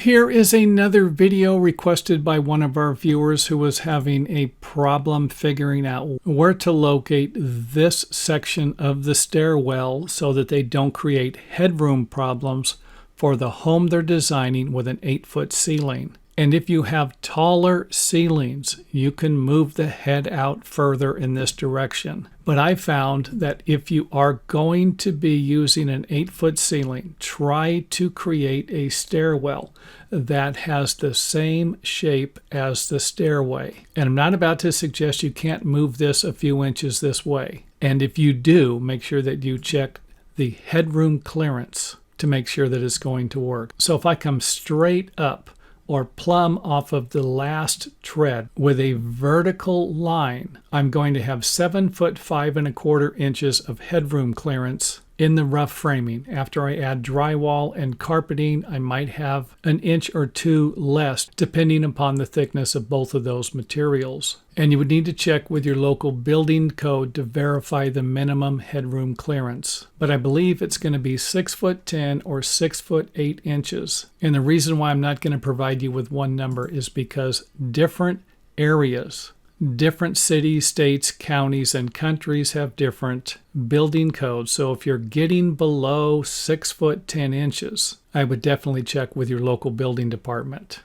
Here is another video requested by one of our viewers who was having a problem figuring out where to locate this section of the stairwell so that they don't create headroom problems for the home they're designing with an 8-foot ceiling. And if you have taller ceilings, you can move the head out further in this direction. But I found that if you are going to be using an 8-foot ceiling, try to create a stairwell that has the same shape as the stairway. And I'm not about to suggest you can't move this a few inches this way. And if you do, make sure that you check the headroom clearance to make sure that it's going to work. So if I come straight up or plumb off of the last tread with a vertical line, I'm going to have 7 foot 5 1/4 of headroom clearance in the rough framing. After I add drywall and carpeting, I might have an inch or two less, depending upon the thickness of both of those materials. And you would need to check with your local building code to verify the minimum headroom clearance. But I believe it's going to be 6 foot 10 or 6 foot 8 inches. And the reason why I'm not going to provide you with one number is because different areas, different cities, states, counties, and countries have different building codes. So if you're getting below 6 foot 10 inches, I would definitely check with your local building department.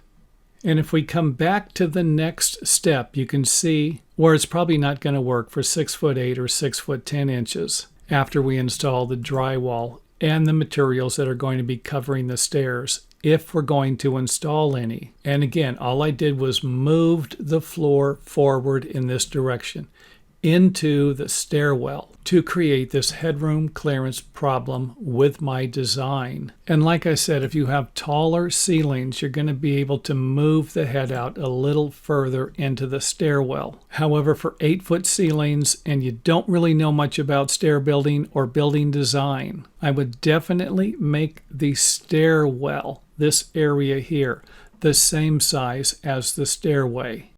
And if we come back to the next step, you can see where it's probably not going to work for 6 foot 8 or 6 foot 10 inches after we install the drywall and the materials that are going to be covering the stairs, if we're going to install any. And again, all I did was moved the floor forward in this direction into the stairwell to create this headroom clearance problem with my design. And like I said, if you have taller ceilings, you're going to be able to move the head out a little further into the stairwell. However, for 8-foot ceilings and you don't really know much about stair building or building design, I would definitely make the stairwell, this area here, the same size as the stairway.